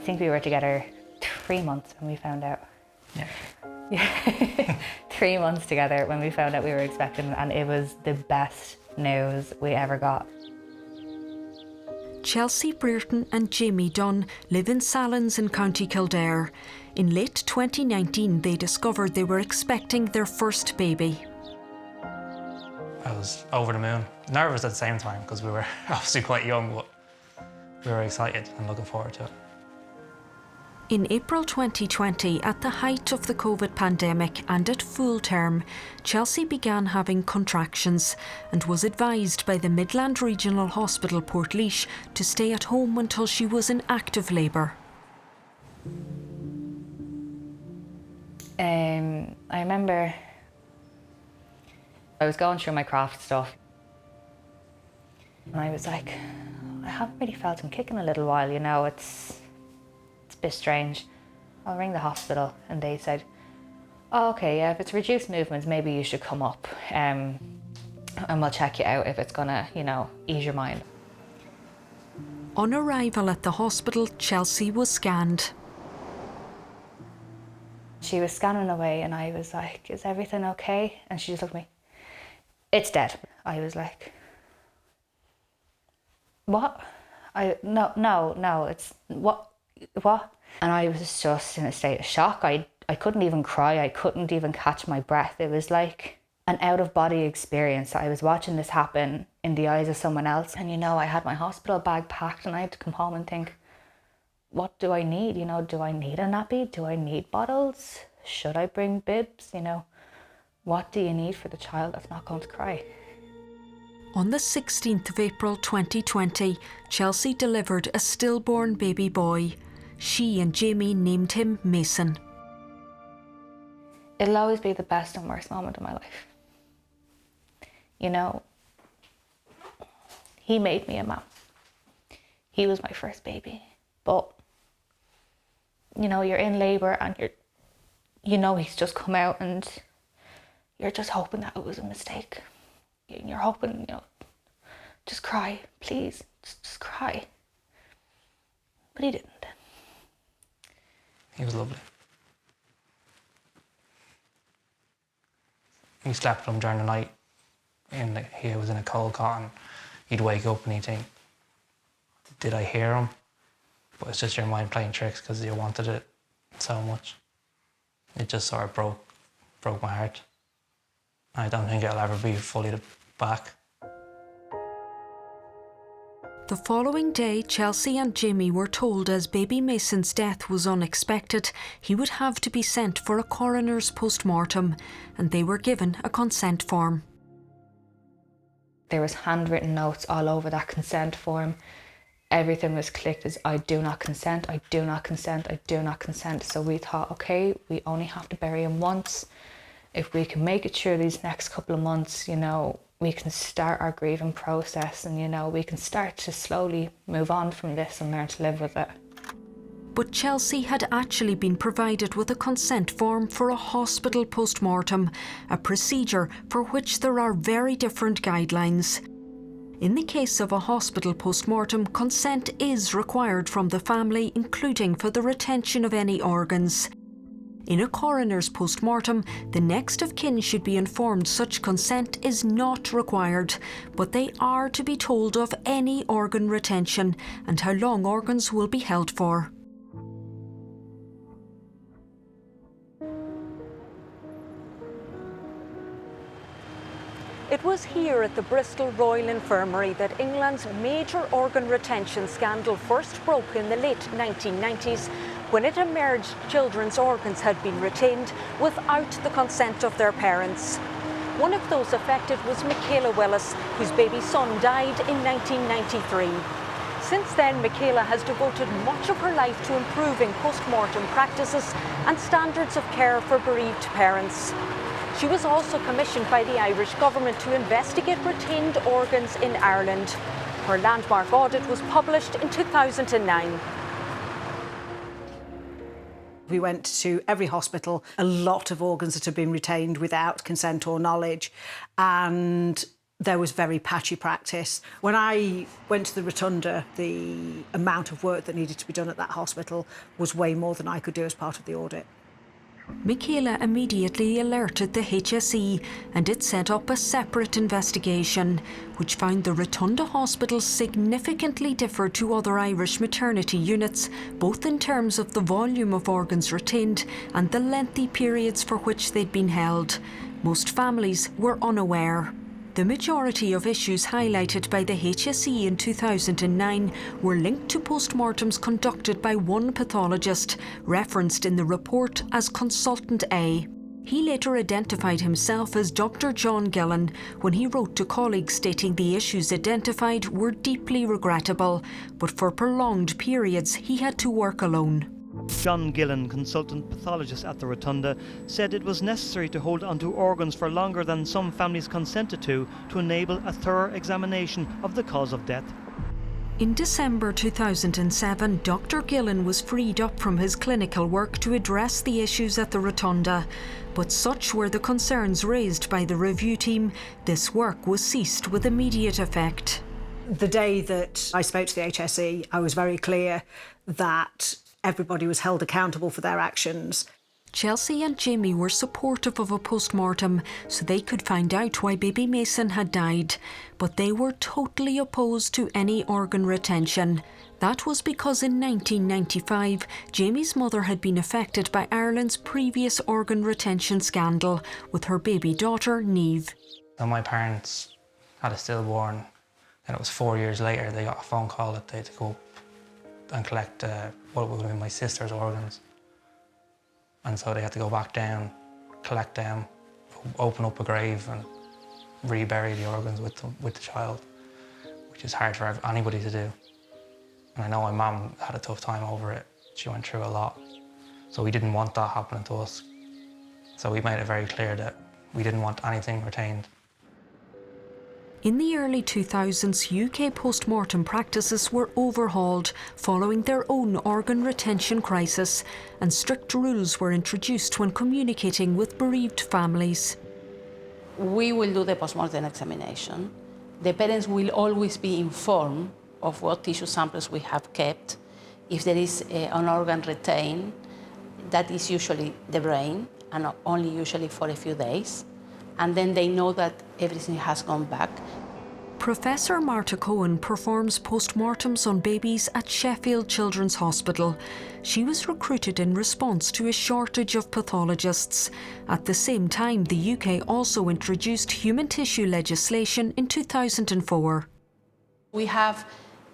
think we were together 3 months when we found out. Yeah. 3 months together when we found out we were expecting, and it was the best news we ever got. Chelsea Brereton and Jamie Dunn live in Sallins in County Kildare. In late 2019, they discovered they were expecting their first baby. I was over the moon. Nervous at the same time because we were obviously quite young, but we were excited and looking forward to it. In April 2020, at the height of the COVID pandemic and at full term, Chelsea began having contractions and was advised by the Midland Regional Hospital Portlaoise to stay at home until she was in active labour. I remember I was going through my craft stuff and I was like, I haven't really felt him kick in a little while, you know, it's a bit strange. I'll ring the hospital, and they said, oh, okay, yeah, if it's reduced movements, maybe you should come up and we'll check you out if it's gonna, you know, ease your mind. On arrival at the hospital, Chelsea was scanned. She was scanning away and I was like, is everything okay? And she just looked at me, it's dead. I was like, what? No, it's, what? And I was just in a state of shock. I couldn't even cry. I couldn't even catch my breath. It was like an out-of-body experience. I was watching this happen in the eyes of someone else. And, you know, I had my hospital bag packed and I had to come home and think, what do I need? You know, do I need a nappy? Do I need bottles? Should I bring bibs? You know, what do you need for the child that's not going to cry? On the 16th of April 2020, Chelsea delivered a stillborn baby boy. She and Jamie named him Mason. It'll always be the best and worst moment of my life. You know, he made me a mum. He was my first baby. But, you know, you're in labour and you know he's just come out and you're just hoping that it was a mistake. You're hoping, you know, just cry, please, just cry. But he didn't. He was lovely. We slept with him during the night. He was in a cold cotton. He'd wake up and he'd think, did I hear him? But it's just your mind playing tricks because you wanted it so much. It just sort of broke my heart. I don't think it'll ever be fully back. The following day, Chelsea and Jamie were told as baby Mason's death was unexpected, he would have to be sent for a coroner's post-mortem, and they were given a consent form. There was handwritten notes all over that consent form. Everything was clicked as, I do not consent, I do not consent, I do not consent. So we thought, okay, we only have to bury him once. If we can make it through these next couple of months, you know, we can start our grieving process and, you know, we can start to slowly move on from this and learn to live with it. But Chelsea had actually been provided with a consent form for a hospital post-mortem, a procedure for which there are very different guidelines. In the case of a hospital post-mortem, consent is required from the family, including for the retention of any organs. In a coroner's post-mortem, the next of kin should be informed such consent is not required, but they are to be told of any organ retention and how long organs will be held for. It was here at the Bristol Royal Infirmary that England's major organ retention scandal first broke in the late 1990s, when it emerged children's organs had been retained without the consent of their parents. One of those affected was Michaela Willis, whose baby son died in 1993. Since then, Michaela has devoted much of her life to improving post-mortem practices and standards of care for bereaved parents. She was also commissioned by the Irish government to investigate retained organs in Ireland. Her landmark audit was published in 2009. We went to every hospital, a lot of organs that had been retained without consent or knowledge. And there was very patchy practice. When I went to the Rotunda, the amount of work that needed to be done at that hospital was way more than I could do as part of the audit. Michaela immediately alerted the HSE and it set up a separate investigation, which found the Rotunda Hospital significantly differed to other Irish maternity units, both in terms of the volume of organs retained and the lengthy periods for which they'd been held. Most families were unaware. The majority of issues highlighted by the HSE in 2009 were linked to postmortems conducted by one pathologist, referenced in the report as Consultant A. He later identified himself as Dr John Gillan when he wrote to colleagues stating the issues identified were deeply regrettable, but for prolonged periods he had to work alone. John Gillan, consultant pathologist at the Rotunda, said it was necessary to hold onto organs for longer than some families consented to enable a thorough examination of the cause of death. In December 2007, Dr Gillan was freed up from his clinical work to address the issues at the Rotunda, but such were the concerns raised by the review team, this work was ceased with immediate effect. The day that I spoke to the HSE, I was very clear that everybody was held accountable for their actions. Chelsea and Jamie were supportive of a post-mortem so they could find out why baby Mason had died, but they were totally opposed to any organ retention. That was because in 1995, Jamie's mother had been affected by Ireland's previous organ retention scandal with her baby daughter, Niamh. When my parents had a stillborn, and it was 4 years later, they got a phone call that they had to go and collect what would have been my sister's organs. And so they had to go back down, collect them, open up a grave and rebury the organs with the child, which is hard for anybody to do. And I know my mum had a tough time over it. She went through a lot. So we didn't want that happening to us. So we made it very clear that we didn't want anything retained. In the early 2000s, UK post-mortem practices were overhauled following their own organ retention crisis, and strict rules were introduced when communicating with bereaved families. We will do the post-mortem examination. The parents will always be informed of what tissue samples we have kept. If there is an organ retained, that is usually the brain, and only usually for a few days. And then they know that everything has gone back. Professor Marta Cohen performs postmortems on babies at Sheffield Children's Hospital. She was recruited in response to a shortage of pathologists. At the same time, the UK also introduced human tissue legislation in 2004. We have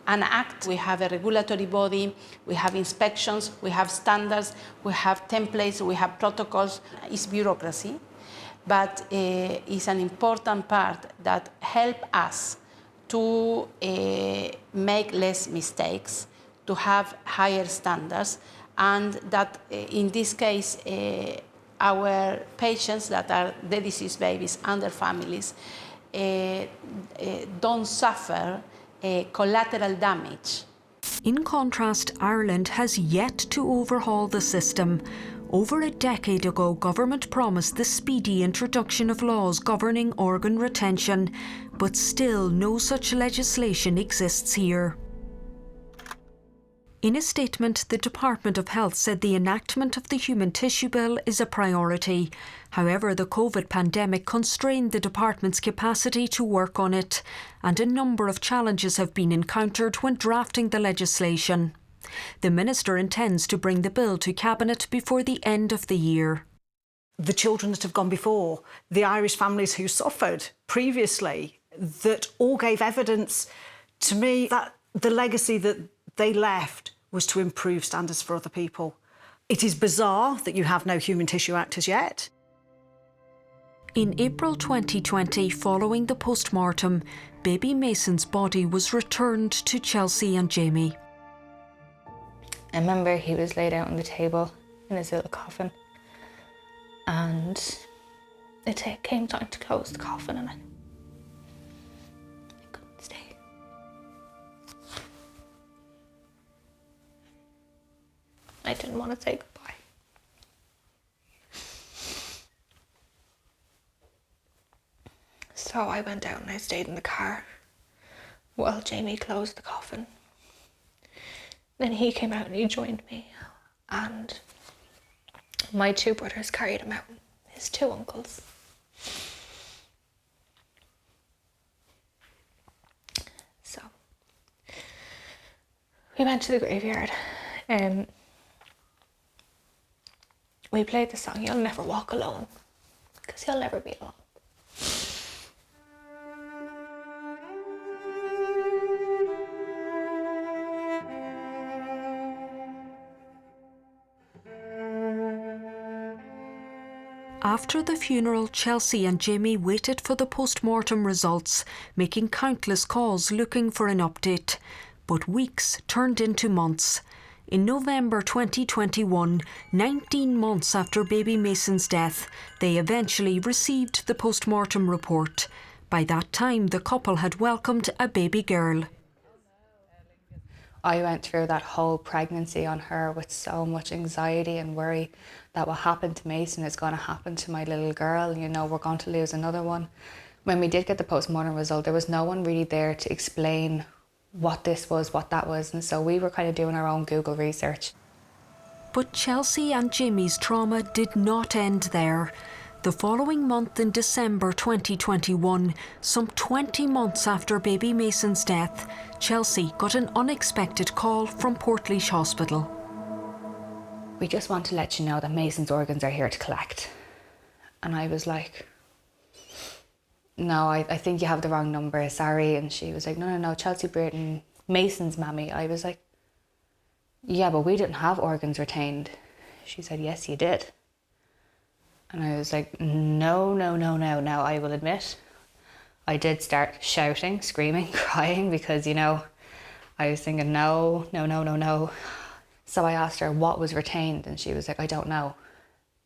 an act, we have a regulatory body, we have inspections, we have standards, we have templates, we have protocols. It's bureaucracy. But it's an important part that help us to make less mistakes, to have higher standards, and that in this case, our patients that are the deceased babies and their families don't suffer collateral damage. In contrast, Ireland has yet to overhaul the system. Over a decade ago, government promised the speedy introduction of laws governing organ retention, but still no such legislation exists here. In a statement, the Department of Health said the enactment of the Human Tissue Bill is a priority. However, the COVID pandemic constrained the department's capacity to work on it, and a number of challenges have been encountered when drafting the legislation. The Minister intends to bring the bill to Cabinet before the end of the year. The children that have gone before, the Irish families who suffered previously, that all gave evidence to me that the legacy that they left was to improve standards for other people. It is bizarre that you have no Human Tissue Act as yet. In April 2020, following the post-mortem, baby Mason's body was returned to Chelsea and Jamie. I remember he was laid out on the table in his little coffin, and it came time to close the coffin, and I couldn't stay. I didn't want to say goodbye. So So I went out and I stayed in the car while Jamie closed the coffin. Then he came out and he joined me, and my 2 brothers carried him out, his 2 uncles. So we went to the graveyard and we played the song "You'll Never Walk Alone," because you'll never be alone. After the funeral, Chelsea and Jamie waited for the post-mortem results, making countless calls looking for an update. But weeks turned into months. In November 2021, 19 months after baby Mason's death, they eventually received the post-mortem report. By that time, the couple had welcomed a baby girl. I went through that whole pregnancy on her with so much anxiety and worry that what happened to Mason is going to happen to my little girl. You know, we're going to lose another one. When we did get the post-mortem result, there was no one really there to explain what this was, what that was. And so we were kind of doing our own Google research. But Chelsea and Jamie's trauma did not end there. The following month, in December 2021, some 20 months after baby Mason's death, Chelsea got an unexpected call from Portlaoise Hospital. We just want to let you know that Mason's organs are here to collect. And I was like, no, I think you have the wrong number, sorry. And she was like, no, Chelsea Brereton, Mason's mammy. I was like, yeah, but we didn't have organs retained. She said, yes, you did. And I was like, no. I will admit, I did start shouting, screaming, crying, because, you know, I was thinking, no. So I asked her what was retained, and she was like, I don't know.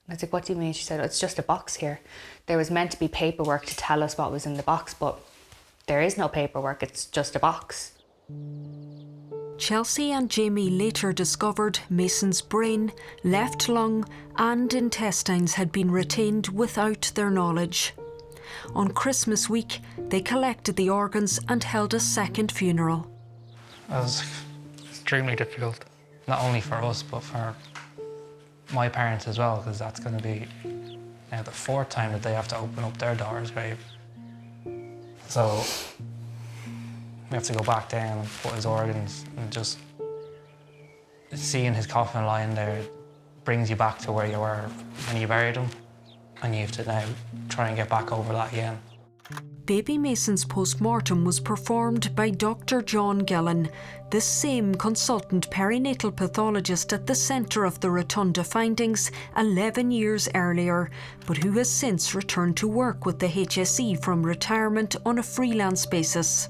And I was like, what do you mean? She said, it's just a box here. There was meant to be paperwork to tell us what was in the box, but there is no paperwork, it's just a box. Chelsea and Jamie later discovered Mason's brain, left lung and intestines had been retained without their knowledge. On Christmas week, they collected the organs and held a second funeral. It was extremely difficult, not only for us, but for my parents as well, because that's going to be now the 4th time that they have to open up their daughter's grave. So we have to go back down and put his organs, and just seeing his coffin lying there brings you back to where you were when you buried him, and you have to now try and get back over that again. Baby Mason's post-mortem was performed by Dr John Gillan, the same consultant perinatal pathologist at the centre of the Rotunda findings 11 years earlier, but who has since returned to work with the HSE from retirement on a freelance basis.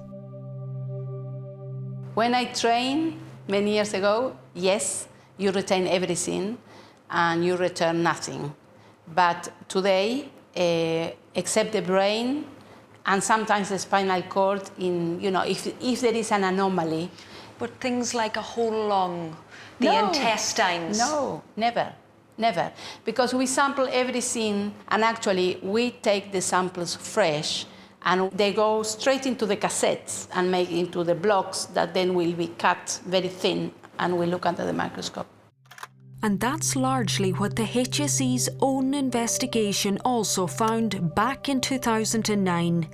When I trained many years ago, yes, you retain everything and you return nothing. But today, except the brain and sometimes the spinal cord, if there is an anomaly. But things like a whole lung, the intestines? No, never. Because we sample everything, and actually we take the samples fresh, and they go straight into the cassettes and make into the blocks that then will be cut very thin, and we look under the microscope. And that's largely what the HSE's own investigation also found back in 2009.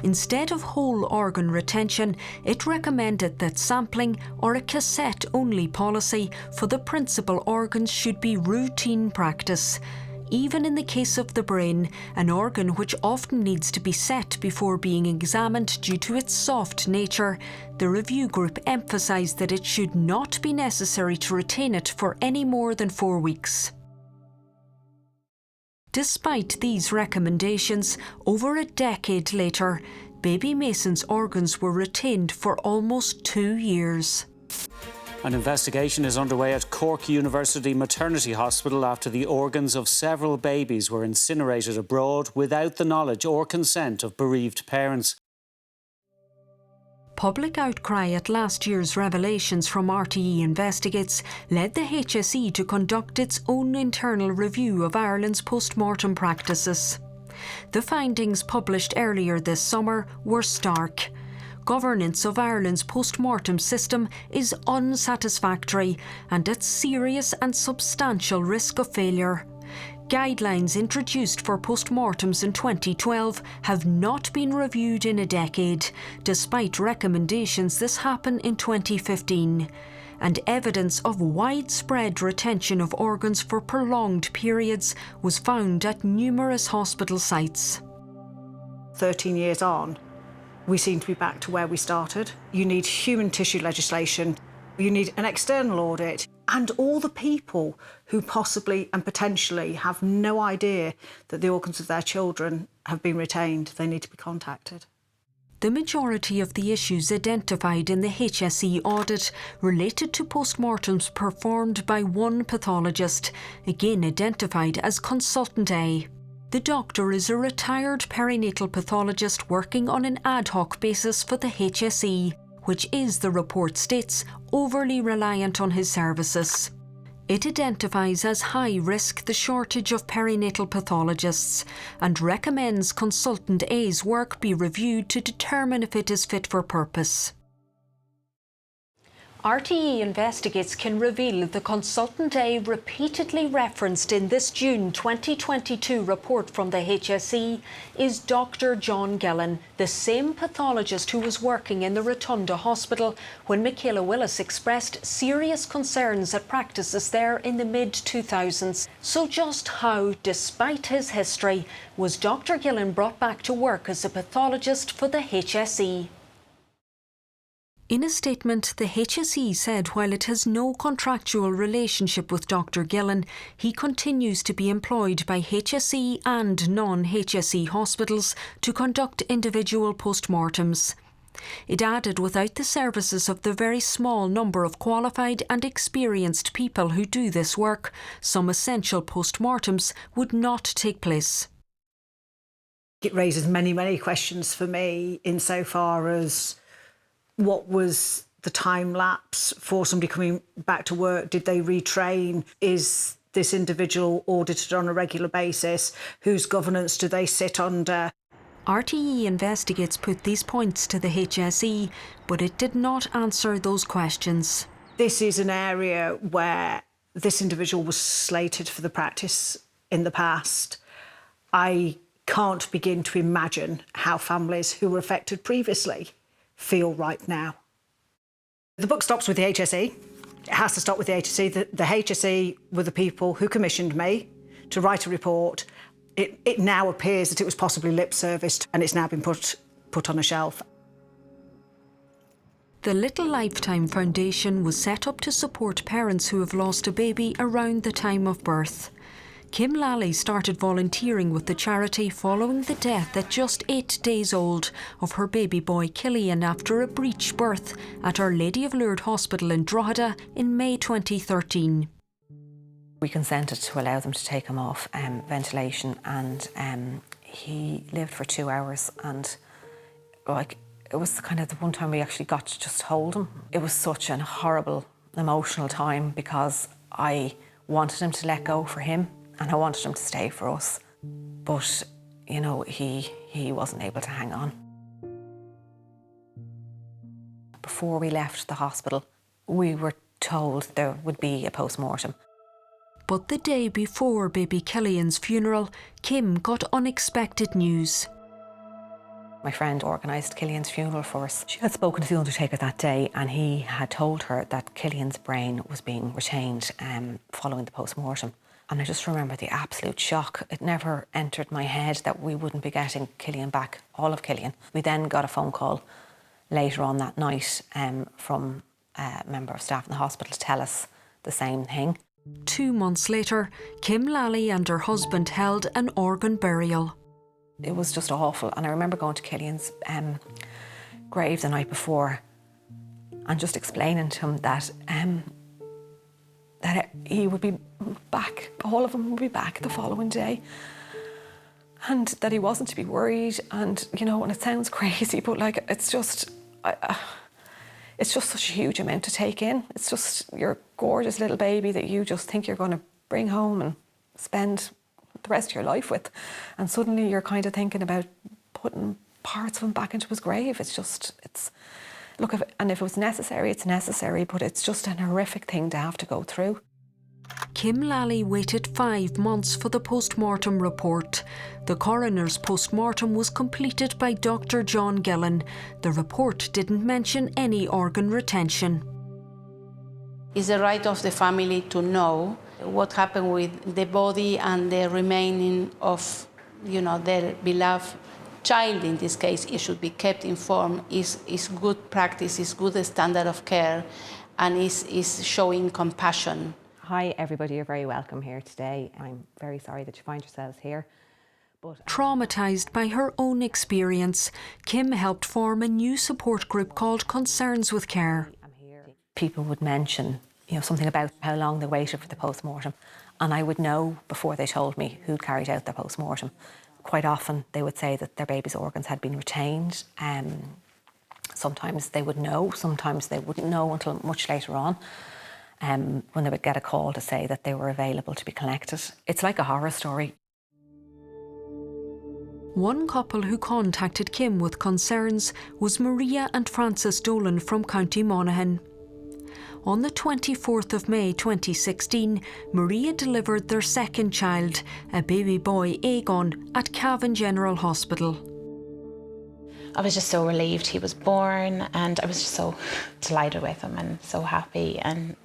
Instead of whole organ retention, it recommended that sampling or a cassette-only policy for the principal organs should be routine practice. Even in the case of the brain, an organ which often needs to be set before being examined due to its soft nature, the review group emphasised that it should not be necessary to retain it for any more than 4 weeks. Despite these recommendations, over a decade later, baby Mason's organs were retained for almost 2 years. An investigation is underway at Cork University Maternity Hospital after the organs of several babies were incinerated abroad without the knowledge or consent of bereaved parents. Public outcry at last year's revelations from RTE Investigates led the HSE to conduct its own internal review of Ireland's post-mortem practices. The findings published earlier this summer were stark. Governance of Ireland's post-mortem system is unsatisfactory and at serious and substantial risk of failure. Guidelines introduced for post-mortems in 2012 have not been reviewed in a decade, despite recommendations this happened in 2015. And evidence of widespread retention of organs for prolonged periods was found at numerous hospital sites. 13 years on, we seem to be back to where we started. You need human tissue legislation, you need an external audit, and all the people who possibly and potentially have no idea that the organs of their children have been retained, they need to be contacted. The majority of the issues identified in the HSE audit related to postmortems performed by one pathologist, again identified as Consultant A. The doctor is a retired perinatal pathologist working on an ad hoc basis for the HSE, which is, the report states, overly reliant on his services. It identifies as high risk the shortage of perinatal pathologists and recommends Consultant A's work be reviewed to determine if it is fit for purpose. RTE investigates can reveal the Consultant A repeatedly referenced in this June 2022 report from the HSE is Dr John Gillan, the same pathologist who was working in the Rotunda hospital when Michaela Willis expressed serious concerns at practices there in the mid-2000s. So just how, despite his history, was Dr Gillan brought back to work as a pathologist for the HSE? In a statement, the HSE said while it has no contractual relationship with Dr Gillan, he continues to be employed by HSE and non-HSE hospitals to conduct individual postmortems. It added without the services of the very small number of qualified and experienced people who do this work, some essential postmortems would not take place. It raises many questions for me insofar as what was the time lapse for somebody coming back to work? Did they retrain? Is this individual audited on a regular basis? Whose governance do they sit under? RTE Investigates put these points to the HSE, but it did not answer those questions. This is an area where this individual was slated for the practice in the past. I can't begin to imagine how families who were affected previously feel right now. The book stops with the HSE. It has to stop with the HSE. The HSE were the people who commissioned me to write a report. It now appears that it was possibly lip-serviced and it's now been put on a shelf. The Little Lifetime Foundation was set up to support parents who have lost a baby around the time of birth. Kim Lally started volunteering with the charity following the death at just 8 days old of her baby boy Killian after a breech birth at Our Lady of Lourdes Hospital in Drogheda in May 2013. We consented to allow them to take him off ventilation, and he lived for 2 hours, and it was kind of the one time we actually got to just hold him. It was such a horrible emotional time because I wanted him to let go for him and I wanted him to stay for us. But, you know, he wasn't able to hang on. Before we left the hospital, we were told there would be a post-mortem. But the day before baby Killian's funeral, Kim got unexpected news. My friend organised Killian's funeral for us. She had spoken to the undertaker that day and he had told her that Killian's brain was being retained following the post-mortem. And I just remember the absolute shock. It never entered my head that we wouldn't be getting Killian back, all of Killian. We then got a phone call later on that night from a member of staff in the hospital to tell us the same thing. 2 months later, Kim Lally and her husband held an organ burial. It was just awful. And I remember going to Killian's grave the night before and just explaining to him that he would be back, all of them would be back the following day. And that he wasn't to be worried. And, you know, and it sounds crazy, but like, it's just such a huge amount to take in. It's just your gorgeous little baby that you just think you're going to bring home and spend the rest of your life with. And suddenly you're kind of thinking about putting parts of him back into his grave. Look, if it was necessary, it's necessary, but it's just an horrific thing to have to go through. Kim Lally waited 5 months for the post-mortem report. The coroner's post-mortem was completed by Dr John Gillan. The report didn't mention any organ retention. It's the right of the family to know what happened with the body and the remaining of, their beloved child. In this case, it should be kept informed. Is good practice, is good standard of care, and is showing compassion. Hi everybody, you're very welcome here today. I'm very sorry that you find yourselves here. Traumatised by her own experience, Kim helped form a new support group called Concerns with Care. People would mention, something about how long they waited for the post-mortem, and I would know before they told me who carried out their post-mortem. Quite often they would say that their baby's organs had been retained. Sometimes they would know, sometimes they wouldn't know until much later on. When they would get a call to say that they were available to be collected. It's like a horror story. One couple who contacted Kim with concerns was Maria and Francis Dolan from County Monaghan. On the 24th of May 2016, Maria delivered their second child, a baby boy, Aegon, at Cavan General Hospital. I was just so relieved he was born, and I was just so delighted with him and so happy. And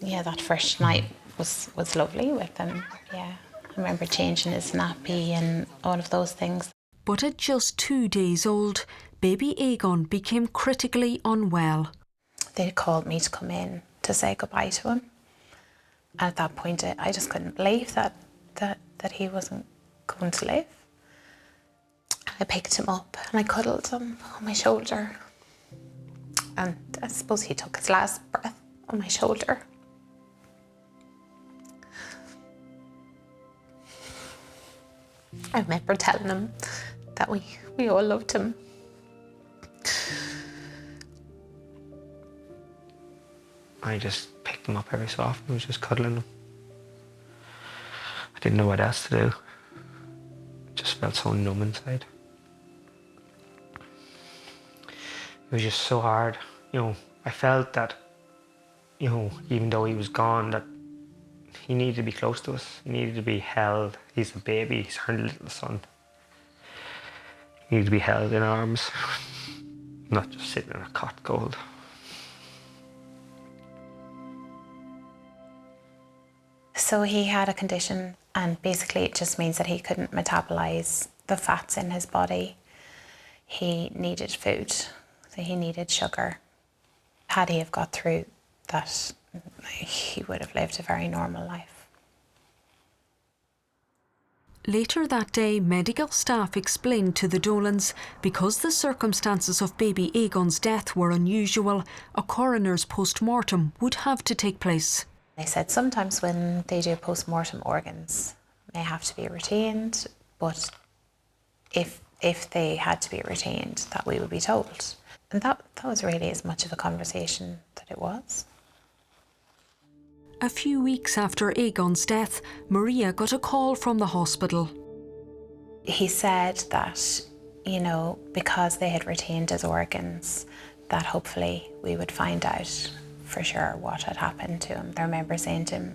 yeah, that first night was lovely with him. Yeah, I remember changing his nappy and all of those things. But at just 2 days old, baby Aegon became critically unwell. They called me to come in to say goodbye to him. And at that point, I just couldn't believe that he wasn't going to live. I picked him up and I cuddled him on my shoulder. And I suppose he took his last breath on my shoulder. I remember telling him that we all loved him. I just picked him up every so often and was just cuddling him. I didn't know what else to do. It just felt so numb inside. It was just so hard. I felt that, even though he was gone, that he needed to be close to us. He needed to be held. He's a baby. He's our little son. He needed to be held in arms, not just sitting in a cot cold. So he had a condition, and basically it just means that he couldn't metabolize the fats in his body. He needed food, so he needed sugar. Had he have got through that, he would have lived a very normal life. Later that day, medical staff explained to the Dolans, because the circumstances of baby Aegon's death were unusual, a coroner's post-mortem would have to take place. They said sometimes when they do post-mortem, organs may have to be retained, but if they had to be retained, that we would be told. And that was really as much of a conversation that it was. A few weeks after Aegon's death, Maria got a call from the hospital. He said that, because they had retained his organs, that hopefully we would find out for sure what had happened to him. I remember saying to him,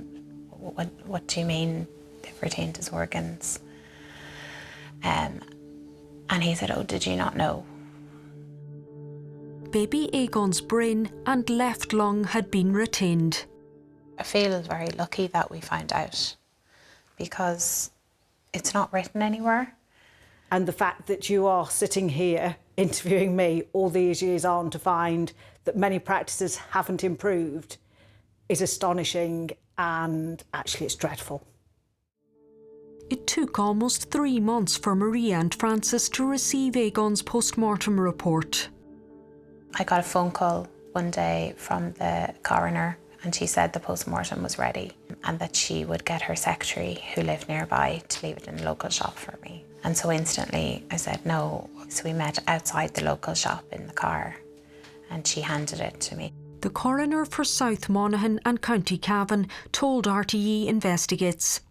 what do you mean they've retained his organs? And he said, oh, did you not know? Baby Aegon's brain and left lung had been retained. I feel very lucky that we found out, because it's not written anywhere. And the fact that you are sitting here interviewing me all these years on to find that many practices haven't improved is astonishing, and actually it's dreadful. It took almost 3 months for Maria and Francis to receive Aegon's post-mortem report. I got a phone call one day from the coroner, and she said the post-mortem was ready and that she would get her secretary, who lived nearby, to leave it in the local shop for me. And so instantly I said no. So we met outside the local shop in the car, and she handed it to me. The coroner for South Monaghan and County Cavan told RTE Investigates,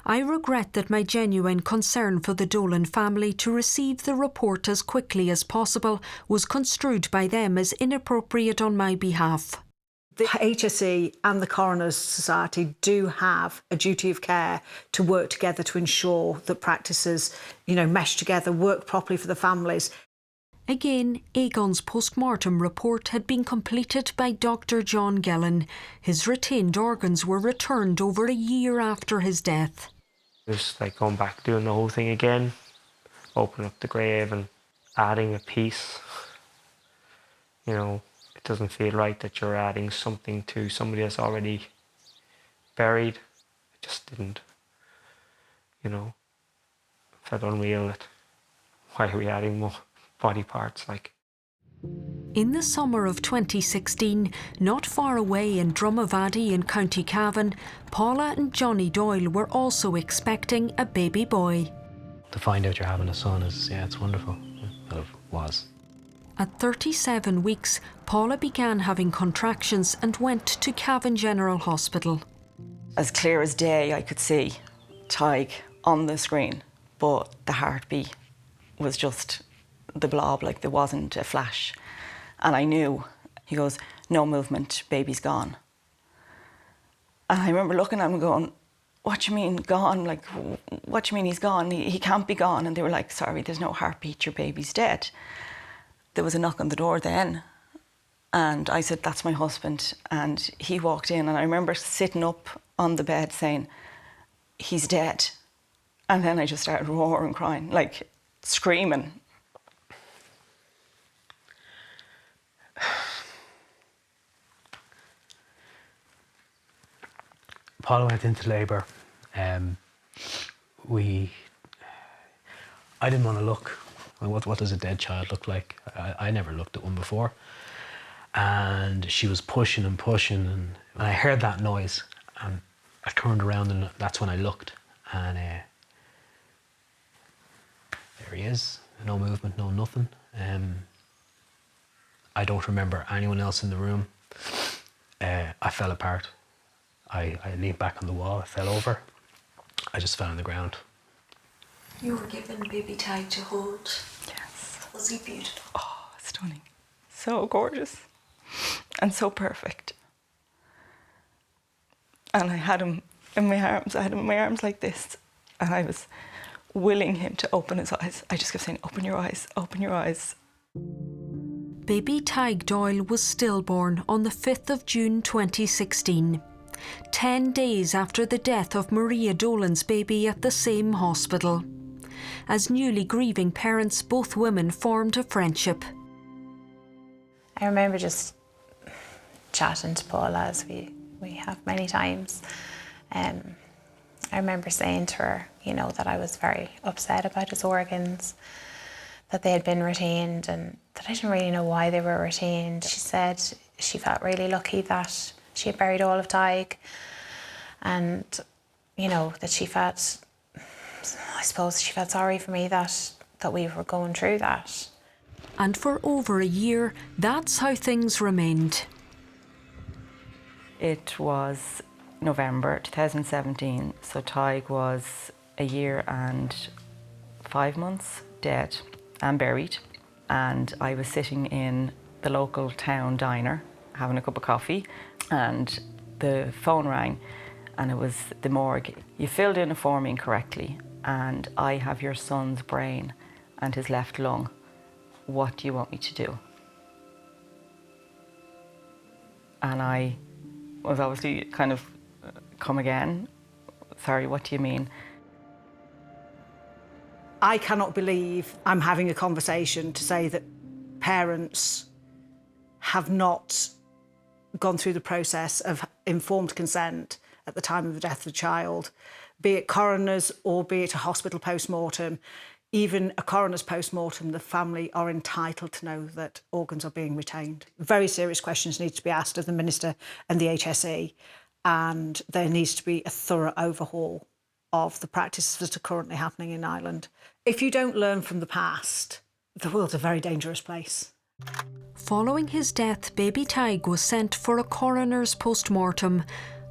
"I regret that my genuine concern for the Dolan family to receive the report as quickly as possible was construed by them as inappropriate on my behalf." The HSE and the Coroners Society do have a duty of care to work together to ensure that practices, mesh together, work properly for the families. Again, Aegon's post-mortem report had been completed by Dr John Gillan. His retained organs were returned over a year after his death. Just like going back, doing the whole thing again, opening up the grave and adding a piece. It doesn't feel right that you're adding something to somebody that's already buried. It just didn't, felt unreal that why are we adding more body parts, In the summer of 2016, not far away in Drumavady in County Cavan, Paula and Johnny Doyle were also expecting a baby boy. To find out you're having a son it's wonderful. Well, it was. At 37 weeks, Paula began having contractions and went to Cavan General Hospital. As clear as day, I could see Tadhg on the screen, but the heartbeat was just the blob, there wasn't a flash. And I knew. He goes, "No movement, baby's gone." And I remember looking at him going, "What do you mean gone? What do you mean he's gone? He can't be gone." And they were like, "Sorry, there's no heartbeat, your baby's dead." There was a knock on the door then, and I said, "That's my husband." And he walked in, and I remember sitting up on the bed saying, "He's dead." And then I just started roaring, crying, screaming. Paula went into labour. I didn't want to look. What does a dead child look like? I never looked at one before. And she was pushing and pushing, and I heard that noise, and I turned around, and that's when I looked, and there he is. No movement, no nothing. I don't remember anyone else in the room. I fell apart. I leaned back on the wall, I fell over. I just fell on the ground. You were given baby Tadhg to hold. Yes. Was he beautiful? Oh, stunning. So gorgeous. And so perfect. And I had him in my arms. I had him in my arms like this. And I was willing him to open his eyes. I just kept saying, "Open your eyes, open your eyes." Baby Tadhg Doyle was stillborn on the 5th of June 2016. 10 days after the death of Maria Dolan's baby at the same hospital. As newly grieving parents, both women formed a friendship. I remember just chatting to Paula, as we have many times. I remember saying to her, that I was very upset about his organs, that they had been retained, and that I didn't really know why they were retained. She said she felt really lucky that she had buried all of Tadhg, and that she felt, I suppose she felt sorry for me that we were going through that. And for over a year, that's how things remained. It was November 2017, so Tadhg was a year and 5 months dead and buried, and I was sitting in the local town diner having a cup of coffee, and the phone rang, and it was the morgue. "You filled in a form incorrectly, and I have your son's brain and his left lung. What do you want me to do?" And I was obviously kind of, "Come again? Sorry, what do you mean?" I cannot believe I'm having a conversation to say that parents have not gone through the process of informed consent at the time of the death of the child, be it coroners or be it a hospital post-mortem. Even a coroner's post-mortem, the family are entitled to know that organs are being retained. Very serious questions need to be asked of the Minister and the HSE, and there needs to be a thorough overhaul of the practices that are currently happening in Ireland. If you don't learn from the past, the world's a very dangerous place. Following his death, baby Tadhg was sent for a coroner's post-mortem,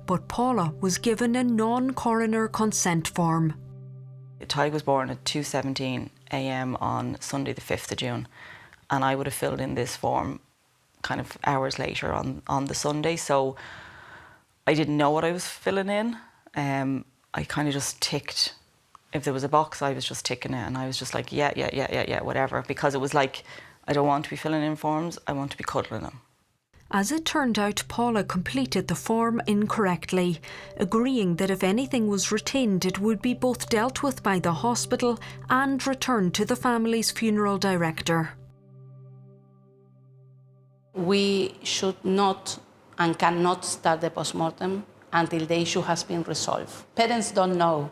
but Paula was given a non-coroner consent form. Tadhg was born at 2:17 a.m. on Sunday the 5th of June, and I would have filled in this form kind of hours later on the Sunday, so I didn't know what I was filling in. I kind of just ticked. If there was a box, I was just ticking it, and I was just like, yeah, whatever, because it was like, I don't want to be filling in forms, I want to be cuddling them. As it turned out, Paula completed the form incorrectly, agreeing that if anything was retained, it would be both dealt with by the hospital and returned to the family's funeral director. We should not and cannot start the postmortem until the issue has been resolved. Parents don't know,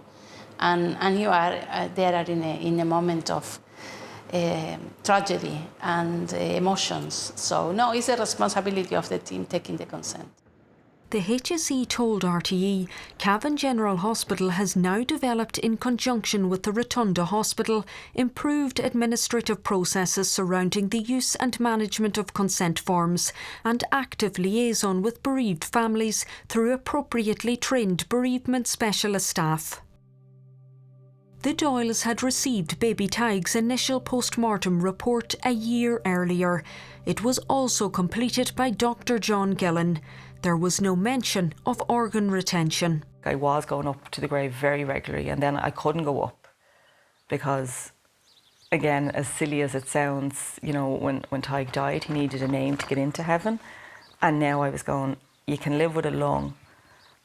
and you are there in a moment of tragedy and emotions. So no, it's a responsibility of the team taking the consent. The HSE told RTE Cavan General Hospital has now developed, in conjunction with the Rotunda Hospital, improved administrative processes surrounding the use and management of consent forms and active liaison with bereaved families through appropriately trained bereavement specialist staff. The Doyles had received baby Tadhg's initial post-mortem report a year earlier. It was also completed by Dr John Gillan. There was no mention of organ retention. I was going up to the grave very regularly, and then I couldn't go up because, again, as silly as it sounds, you know, when Tadhg died, he needed a name to get into heaven. And now I was going, you can live with a lung,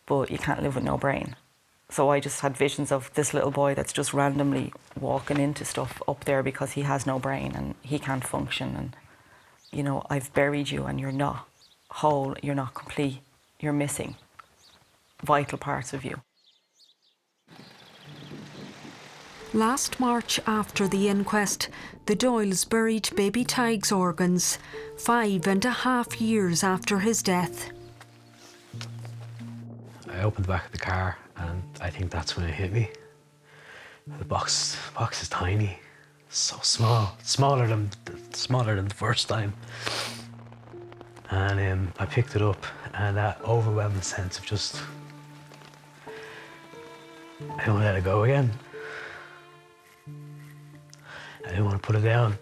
but you can't live with no brain. So I just had visions of this little boy that's just randomly walking into stuff up there because he has no brain and he can't function. And, you know, I've buried you and you're not whole, you're not complete, you're missing vital parts of you. Last March, after the inquest, the Doyles buried baby Tadhg's organs, 5.5 years after his death. I opened the back of the car, and I think that's when it hit me. The box is tiny, so small, smaller than the first time. And I picked it up, and that overwhelming sense of just, I don't let it go again. I didn't want to put it down.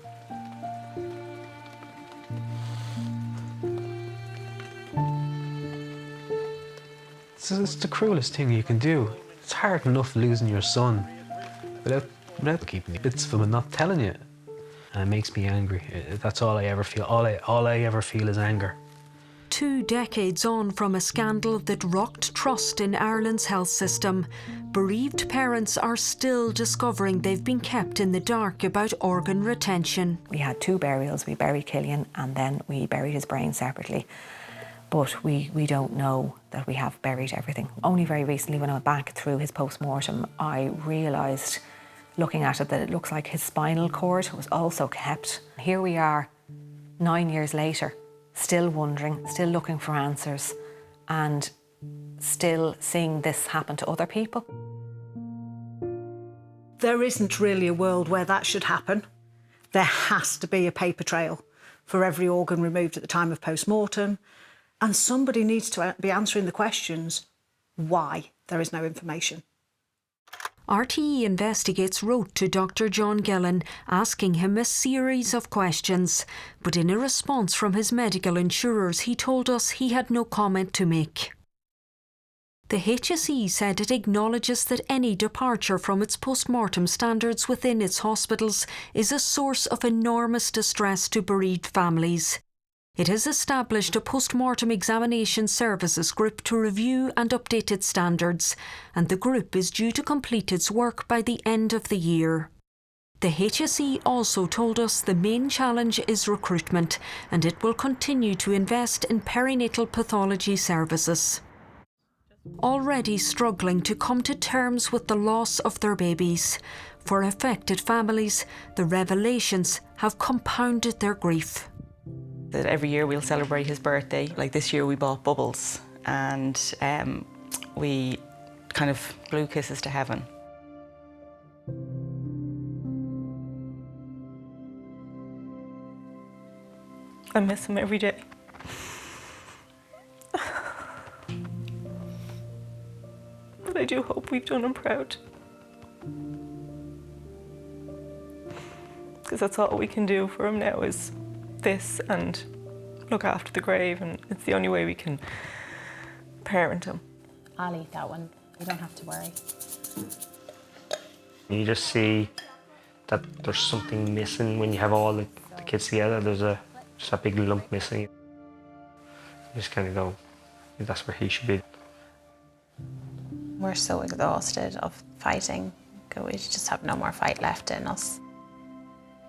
It's the cruelest thing you can do. It's hard enough losing your son without keeping bits of him and not telling you. And it makes me angry. That's all I ever feel. All I ever feel is anger. 2 decades on from a scandal that rocked trust in Ireland's health system, bereaved parents are still discovering they've been kept in the dark about organ retention. We had 2 burials. We buried Cillian and then we buried his brain separately. But we don't know that we have buried everything. Only very recently, when I went back through his post-mortem, I realised, looking at it, that it looks like his spinal cord was also kept. Here we are, 9 years later, still wondering, still looking for answers, and still seeing this happen to other people. There isn't really a world where that should happen. There has to be a paper trail for every organ removed at the time of post-mortem. And somebody needs to be answering the questions why there is no information. RTE Investigates wrote to Dr John Gillan asking him a series of questions, but in a response from his medical insurers, he told us he had no comment to make. The HSE said it acknowledges that any departure from its post-mortem standards within its hospitals is a source of enormous distress to bereaved families. It has established a post-mortem examination services group to review and update its standards, and the group is due to complete its work by the end of the year. The HSE also told us the main challenge is recruitment, and it will continue to invest in perinatal pathology services. Already struggling to come to terms with the loss of their babies, for affected families, the revelations have compounded their grief. That every year we'll celebrate his birthday. Like this year we bought bubbles and we kind of blew kisses to heaven. I miss him every day. But I do hope we've done him proud. Because that's all we can do for him now is this and look after the grave, and it's the only way we can parent him. I'll eat that one. You don't have to worry. You just see that there's something missing when you have all the kids together. There's just a big lump missing. You just kind of go, that's where he should be. We're so exhausted of fighting. We just have no more fight left in us.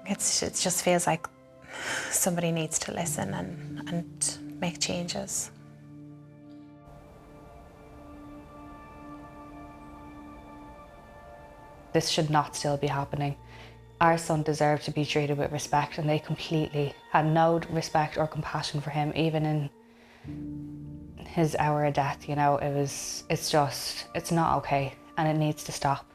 It just feels like somebody needs to listen and make changes. This should not still be happening. Our son deserved to be treated with respect, and they completely had no respect or compassion for him, even in his hour of death. You know, it's not okay, and it needs to stop.